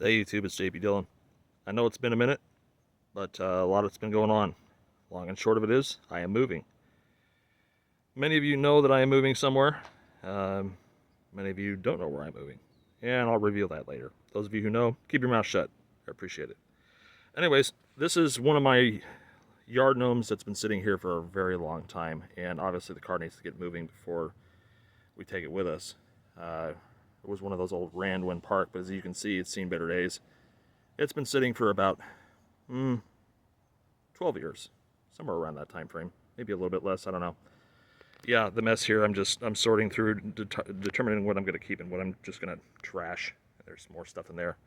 Hey YouTube, it's JP Dillon. I know it's been a minute, but a lot has been going on. Long and short of it is, I am moving. Many of you know that I am moving somewhere. Many of you don't know where I'm moving, and I'll reveal that later. Those of you who know, keep your mouth shut. I appreciate it. Anyways, this is one of my yard gnomes that's been sitting here for a very long time, and obviously the car needs to get moving before we take it with us. It was one of those old Randwin Park, but as you can see, it's seen better days. It's been sitting for about 12 years, somewhere around that time frame, maybe a little bit less, I don't know. Yeah, the mess here, I'm sorting through, determining what I'm going to keep and what I'm just going to trash. There's more stuff in there.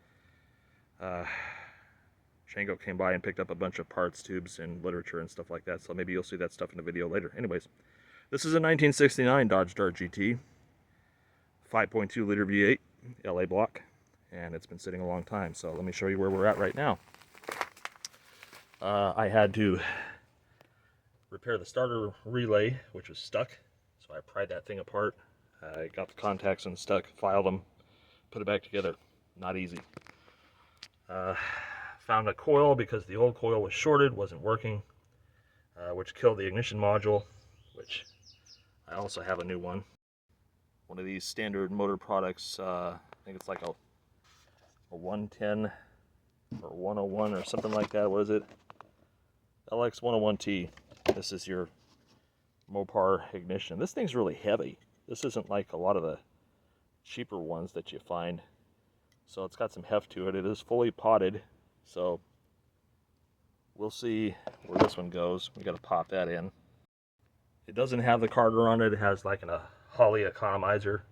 Shango came by and picked up a bunch of parts, tubes, and literature and stuff like that, so maybe you'll see that stuff in the video later. Anyways, this is a 1969 Dodge Dart GT, 5.2 liter V8, LA block, and it's been sitting a long time, so let me show you where we're at right now. I had to repair the starter relay, which was stuck, so I pried that thing apart. I got the contacts unstuck, filed them, put it back together. Not easy. Found a coil because the old coil was shorted, wasn't working, which killed the ignition module, which I also have a new one. One of these standard motor products, I think it's like a 110 or 101 or something like that. What is it? LX 101T. This is your Mopar ignition. This thing's really heavy. This isn't like a lot of the cheaper ones that you find. So it's got some heft to it. It is fully potted. So we'll see where this one goes. We got to pop that in. It doesn't have the carburetor on it. It has like a Holley economizer.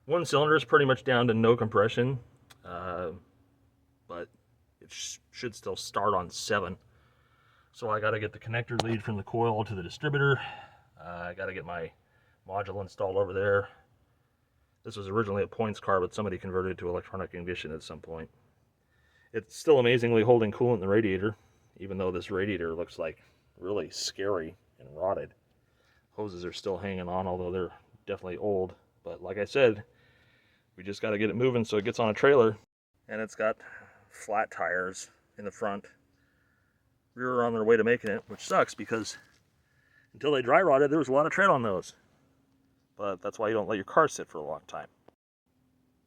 One cylinder is pretty much down to no compression, but it should still start on 7. So I got to get the connector lead from the coil to the distributor. I got to get my module installed over there. This was originally a points car, but somebody converted it to electronic ignition at some point. It's still amazingly holding coolant in the radiator, even though this radiator looks like really scary and rotted. Hoses are still hanging on, although they're definitely old. But like I said, we just got to get it moving so it gets on a trailer. And it's got flat tires in the front. Rear are on their way to making it, which sucks because until they dry rotted, there was a lot of tread on those. But that's why you don't let your car sit for a long time.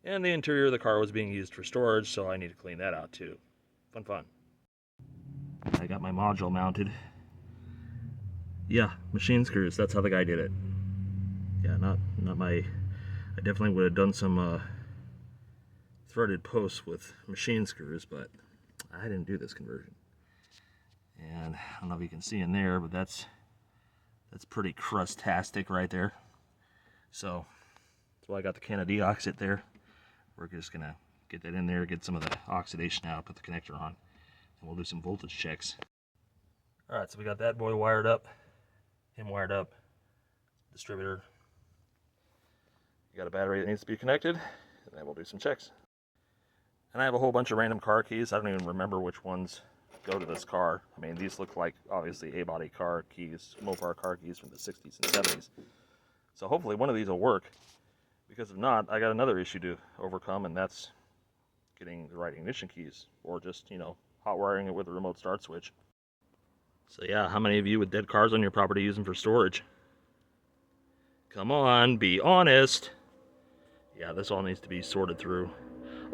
And the interior of the car was being used for storage, so I need to clean that out too. Fun. I got my module mounted. Yeah, machine screws, that's how the guy did it. Yeah, not my, I definitely would have done some threaded posts with machine screws, but I didn't do this conversion. And I don't know if you can see in there, but that's pretty crustastic right there. So that's why I got the can of deoxit there. We're just gonna get that in there, get some of the oxidation out, put the connector on, and we'll do some voltage checks. All right, so we got that boy wired up, him wired up, distributor. You got a battery that needs to be connected, and then we'll do some checks. And I have a whole bunch of random car keys. I don't even remember which ones go to this car. I mean, these look like obviously A-body car keys, Mopar car keys from the 60s and 70s. So hopefully one of these will work, because if not, I got another issue to overcome, and that's getting the right ignition keys, or just, you know, hot wiring it with a remote start switch. So yeah, how many of you with dead cars on your property use them for storage? Come on, be honest. Yeah, this all needs to be sorted through.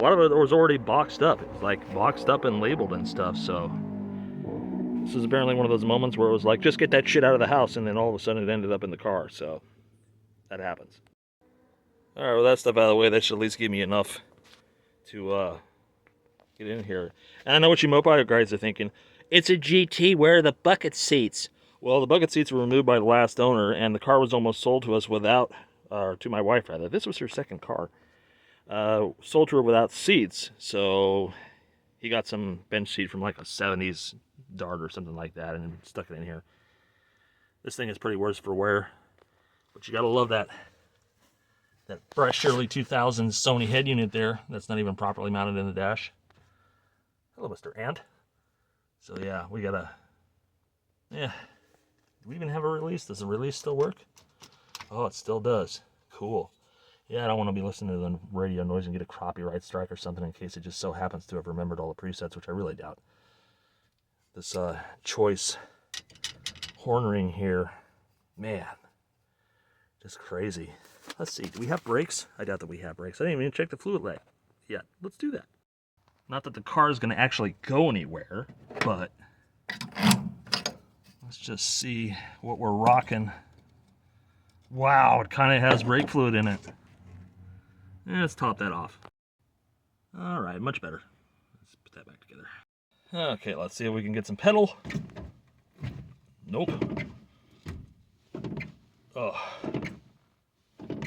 A lot of it was already boxed up. It was like boxed up and labeled and stuff, so this is apparently one of those moments where it was like, just get that shit out of the house, and then all of a sudden it ended up in the car, so that happens. All right, well, that stuff out of the way, that should at least give me enough to get in here. And I know what you Mopar guys are thinking. It's a GT, where are the bucket seats? Well, the bucket seats were removed by the last owner, and the car was almost sold to us without, to my wife rather. This was her second car. Sold to her without seats, so he got some bench seat from like a 70s Dart or something like that and stuck it in here. This thing is pretty worse for wear, but you gotta love that Bryce Shirley 2000 Sony head unit there. That's not even properly mounted in the dash. Hello, Mr. Ant. So yeah, we gotta, yeah. Do we even have a release? Does the release still work? Oh, it still does. Cool. Yeah, I don't want to be listening to the radio noise and get a copyright strike or something in case it just so happens to have remembered all the presets, which I really doubt. This choice horn ring here, man, just crazy. Let's see, do we have brakes? I doubt that we have brakes. I didn't even check the fluid level yet. Let's do that. Not that the car is going to actually go anywhere, but let's just see what we're rocking. Wow, it kind of has brake fluid in it. Let's top that off. All right, much better. Let's put that back together. Okay, let's see if we can get some pedal. Nope. Oh,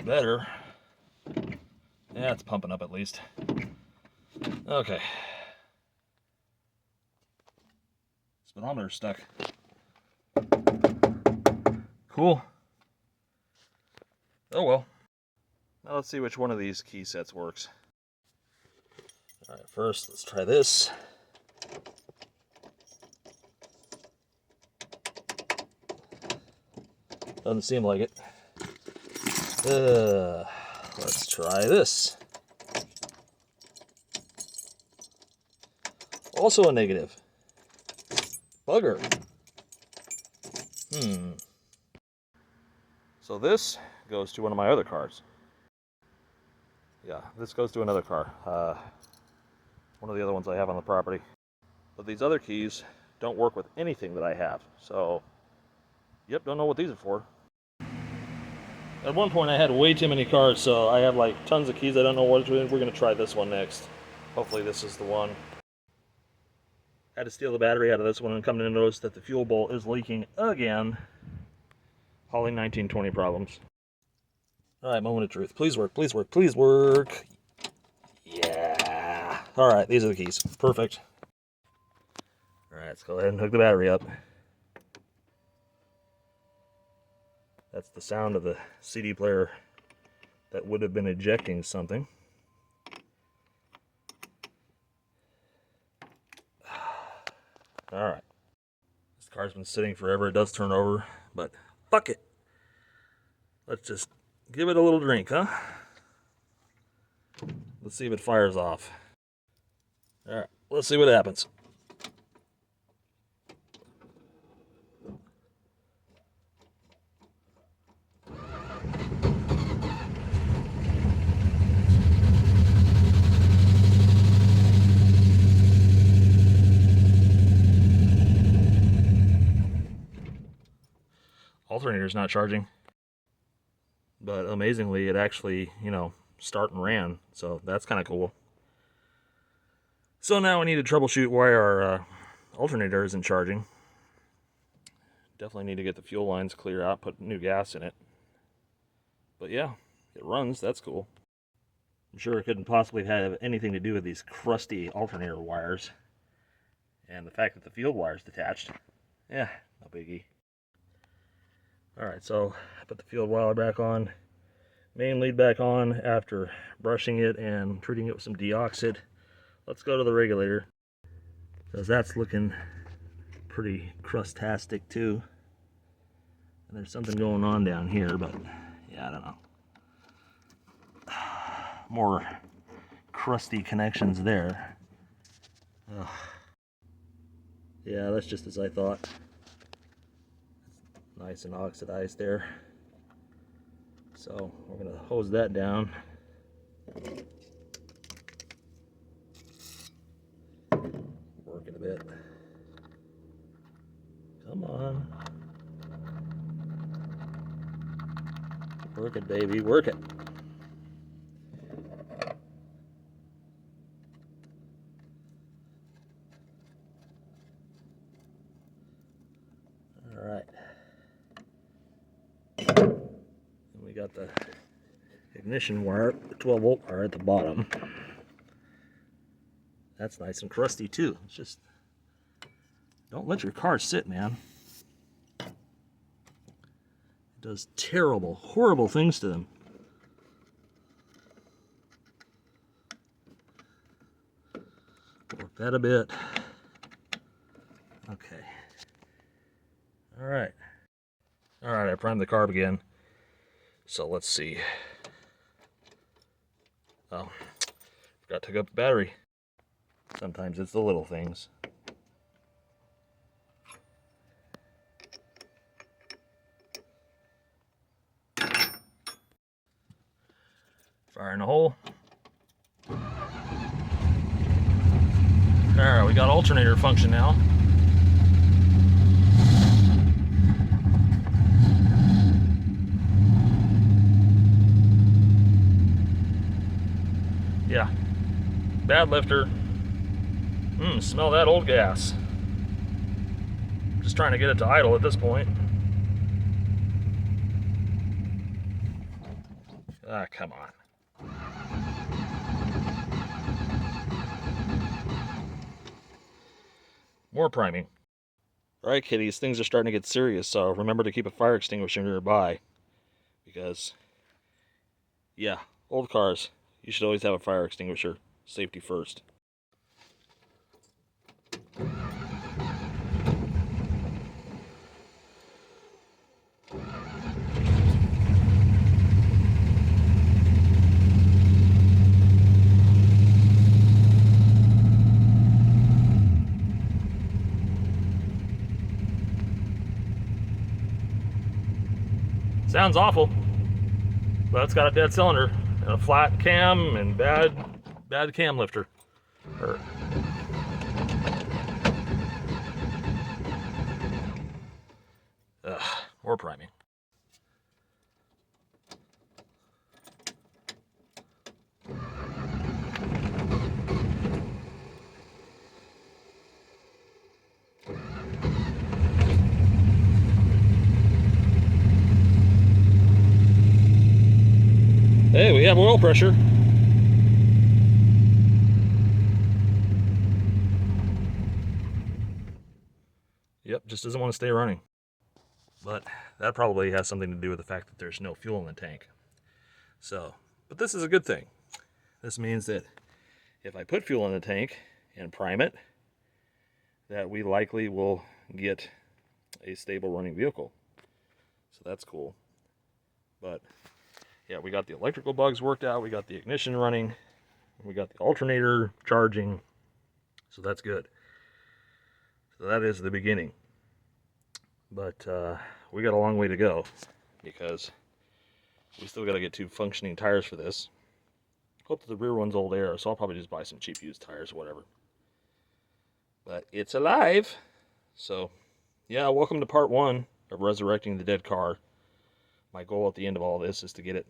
better. Yeah, it's pumping up at least. Okay. Speedometer's stuck. Cool. Oh well. Now let's see which one of these key sets works. Alright, first let's try this. Doesn't seem like it. Let's try this. Also a negative. Bugger. So this goes to one of my other cars. Yeah, this goes to another car. One of the other ones I have on the property. But these other keys don't work with anything that I have. So, yep, don't know what these are for. At one point I had way too many cars, so I have like tons of keys. I don't know what we're going to try this one next. Hopefully this is the one. Had to steal the battery out of this one and come to notice that the fuel bowl is leaking again. Hauling 1920 problems. Alright, moment of truth. Please work, please work, please work. Yeah. Alright, these are the keys. Perfect. Alright, let's go ahead and hook the battery up. That's the sound of the CD player that would have been ejecting something. Alright. This car's been sitting forever. It does turn over, but fuck it. Let's just give it a little drink, huh? Let's see if it fires off. Alright, let's see what happens. Alternator's not charging, but amazingly it actually, start and ran, so that's kind of cool. So now I need to troubleshoot why our alternator isn't charging. Definitely need to get the fuel lines clear out, put new gas in it. But yeah, it runs, that's cool. I'm sure it couldn't possibly have anything to do with these crusty alternator wires and the fact that the field wire's detached. Yeah, no biggie. Alright, so I put the field wire back on, main lead back on after brushing it and treating it with some deoxit. Let's go to the regulator, because that's looking pretty crustastic too. And there's something going on down here, but yeah, I don't know. More crusty connections there. Ugh. Yeah, that's just as I thought. Nice and oxidized there. So we're going to hose that down. Work it a bit. Come on. Work it, baby, work it. All right. And we got the ignition wire, the 12-volt wire at the bottom. That's nice and crusty too. It's just, don't let your car sit, man. It does terrible, horrible things to them. Work that a bit. Okay. All right. All right, I primed the carb again. So let's see. Oh, forgot to hook up the battery. Sometimes it's the little things. Fire in the hole. Alright, we got alternator function now. Yeah, bad lifter. Smell that old gas. Just trying to get it to idle at this point. Ah, come on. More priming. Alright, kiddies, things are starting to get serious, so remember to keep a fire extinguisher nearby. Because, yeah, old cars, you should always have a fire extinguisher. Safety first. Sounds awful, but it's got a dead cylinder and a flat cam and bad cam lifter. More priming. Hey, we have oil pressure. Yep, just doesn't want to stay running. But that probably has something to do with the fact that there's no fuel in the tank. So, but this is a good thing. This means that if I put fuel in the tank and prime it, that we likely will get a stable running vehicle. So that's cool. But yeah, we got the electrical bugs worked out, we got the ignition running, we got the alternator charging, so that's good. So that is the beginning. But we got a long way to go because we still got to get 2 functioning tires for this. Hope that the rear one's old air, so I'll probably just buy some cheap used tires or whatever. But it's alive. So yeah, welcome to part 1 of resurrecting the dead car. My goal at the end of all this is to get it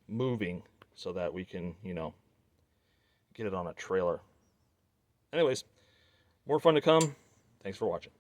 moving so that we can, get it on a trailer. Anyways, more fun to come. Thanks for watching.